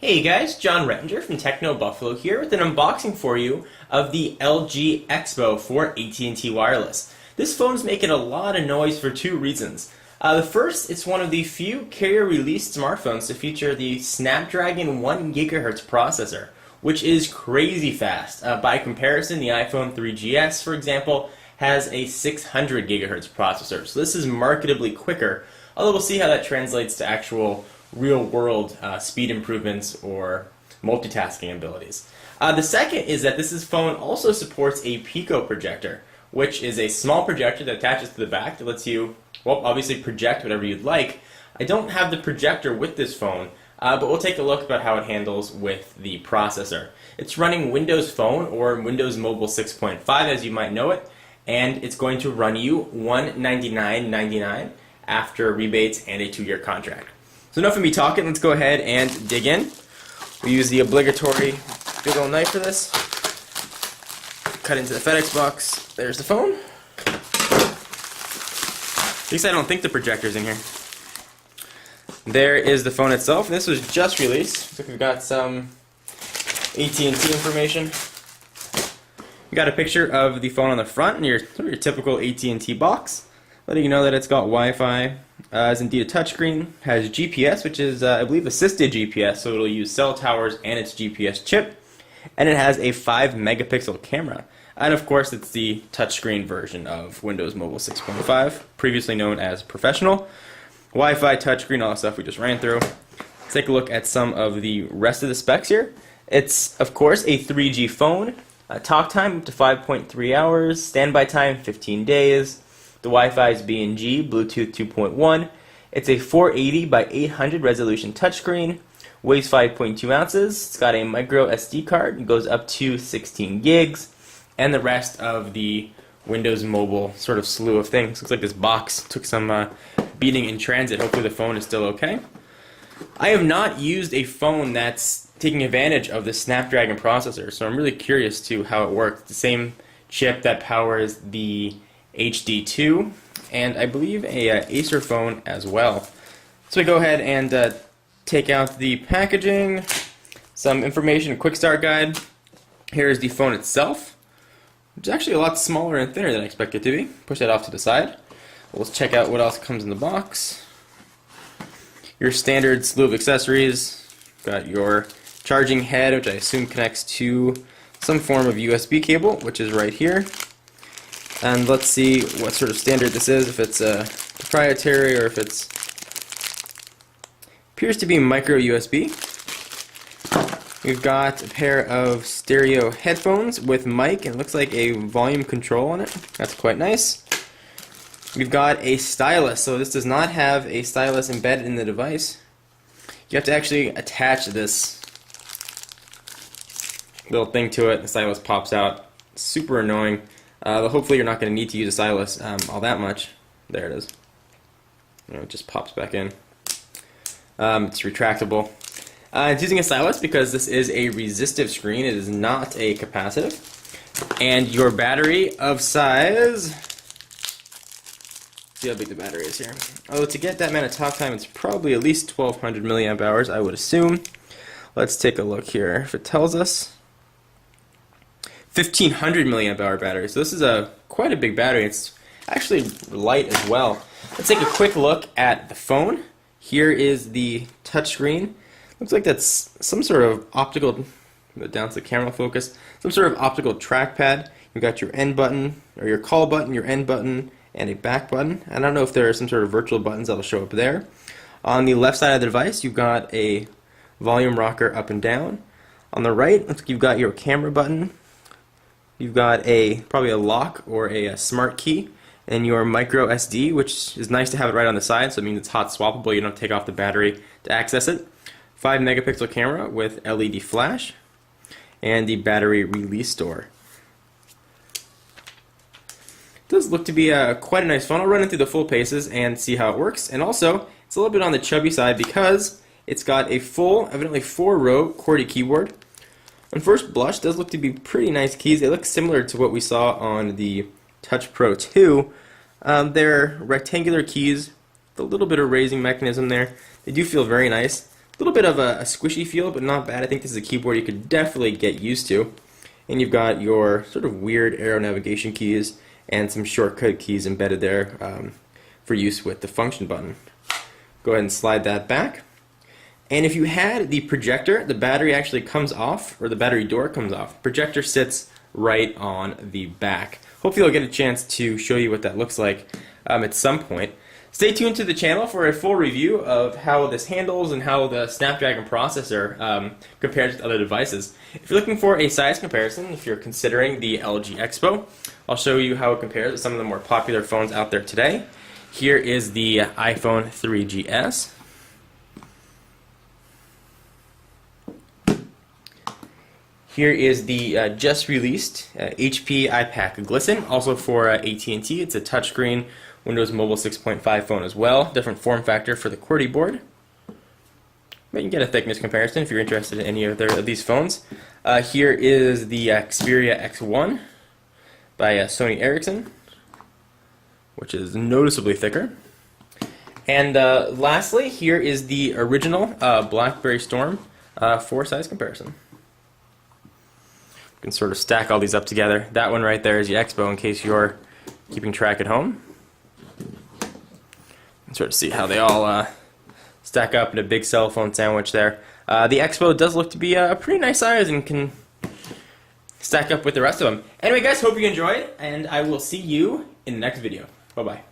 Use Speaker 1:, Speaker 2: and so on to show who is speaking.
Speaker 1: Hey guys, John Rettinger from Techno Buffalo here with an unboxing for you of the LG Expo for AT&T Wireless. This phone's making a lot of noise for two reasons. The first, it's one of the few carrier-released smartphones to feature the Snapdragon 1 GHz processor, which is crazy fast. By comparison, the iPhone 3GS, for example, has a 600 GHz processor, so this is marketably quicker, although we'll see how that translates to actual real-world speed improvements or multitasking abilities. The second is that this phone also supports a Pico projector, which is a small projector that attaches to the back that lets you, well, obviously project whatever you'd like. I don't have the projector with this phone, but we'll take a look about how it handles with the processor. It's running Windows Phone or Windows Mobile 6.5 as you might know it, and it's going to run you $199.99 after rebates and a 2-year contract. So enough of me talking, let's go ahead and dig in. We use the obligatory big old knife for this. Cut into the FedEx box. There's the phone. At least I don't think the projector's in here. There is the phone itself. This was just released. So we've got some AT&T information. We got a picture of the phone on the front, and your typical AT&T box, letting you know that it's got Wi-Fi. Is indeed a touchscreen, has GPS, which is, I believe, assisted GPS, so it'll use cell towers and its GPS chip, and it has a 5-megapixel camera. And of course, it's the touchscreen version of Windows Mobile 6.5, previously known as Professional. Wi-Fi, touchscreen, all the stuff we just ran through. Let's take a look at some of the rest of the specs here. It's, of course, a 3G phone. Talk time up to 5.3 hours, standby time 15 days. The Wi-Fi is BNG, Bluetooth 2.1. It's a 480 by 800 resolution touchscreen, weighs 5.2 ounces. It's got a micro SD card, it goes up to 16 gigs, and the rest of the Windows Mobile sort of slew of things. Looks like this box took some beating in transit. Hopefully the phone is still okay. I have not used a phone that's taking advantage of the Snapdragon processor, so I'm really curious to how it works. The same chip that powers the HD2, and I believe a Acer phone as well. So we go ahead and take out the packaging, some information, a quick start guide. Here is the phone itself, which is actually a lot smaller and thinner than I expected it to be. Push that off to the side. Let's check out what else comes in the box. Your standard slew of accessories. Got your charging head, which I assume connects to some form of USB cable, which is right here. And let's see what sort of standard this is, if it's proprietary or if it's appears to be micro USB. We've got a pair of stereo headphones with mic, and it looks like a volume control on it. That's quite nice. We've got a stylus, so this does not have a stylus embedded in the device. You have to actually attach this little thing to it. The stylus pops out. Super annoying. Hopefully you're not going to need to use a stylus all that much. There it is. It just pops back in. It's retractable. It's using a stylus because this is a resistive screen. It is not a capacitive. And your battery of size... See how big the battery is here. Oh, to get that amount of talk time, it's probably at least 1200 milliamp hours, I would assume. Let's take a look here. If it tells us 1500 milliamp hour battery. So this is quite a big battery. It's actually light as well. Let's take a quick look at the phone. Here is the touchscreen. Looks like that's some sort of optical, go down to the camera focus, some sort of optical trackpad. You've got your end button, or your call button, your end button, and a back button. I don't know if there are some sort of virtual buttons that'll show up there. On the left side of the device, you've got a volume rocker up and down. On the right, looks like you've got your camera button. You've got probably a lock or a smart key, and your micro SD, which is nice to have it right on the side, so it means it's hot swappable. You don't take off the battery to access it. 5-megapixel camera with LED flash, and the battery release door. It does look to be quite a nice phone. I'll run it through the full paces and see how it works. And also, it's a little bit on the chubby side because it's got a full, evidently 4-row QWERTY keyboard. On first blush, does look to be pretty nice keys. They look similar to what we saw on the Touch Pro 2. They're rectangular keys with a little bit of raising mechanism there. They do feel very nice. little bit of a squishy feel, but not bad. I think this is a keyboard you could definitely get used to. And you've got your sort of weird arrow navigation keys and some shortcut keys embedded there for use with the function button. Go ahead and slide that back. And if you had the projector, the battery actually comes off, or the battery door comes off. Projector sits right on the back. Hopefully I'll get a chance to show you what that looks like at some point. Stay tuned to the channel for a full review of how this handles and how the Snapdragon processor compares with other devices. If you're looking for a size comparison, if you're considering the LG Expo, I'll show you how it compares with some of the more popular phones out there today. Here is the iPhone 3GS. Here is the just released HP iPad Glisten, also for AT&T. It's a touchscreen Windows Mobile 6.5 phone as well. Different form factor for the QWERTY board. But you can get a thickness comparison if you're interested in any of these phones. Here is the Xperia X1 by Sony Ericsson, which is noticeably thicker. And lastly, here is the original BlackBerry Storm for size comparison. You can sort of stack all these up together. That one right there is the Expo in case you're keeping track at home. And sort of see how they all stack up in a big cell phone sandwich there. The Expo does look to be a pretty nice size and can stack up with the rest of them. Anyway guys, hope you enjoyed, and I will see you in the next video. Bye-bye.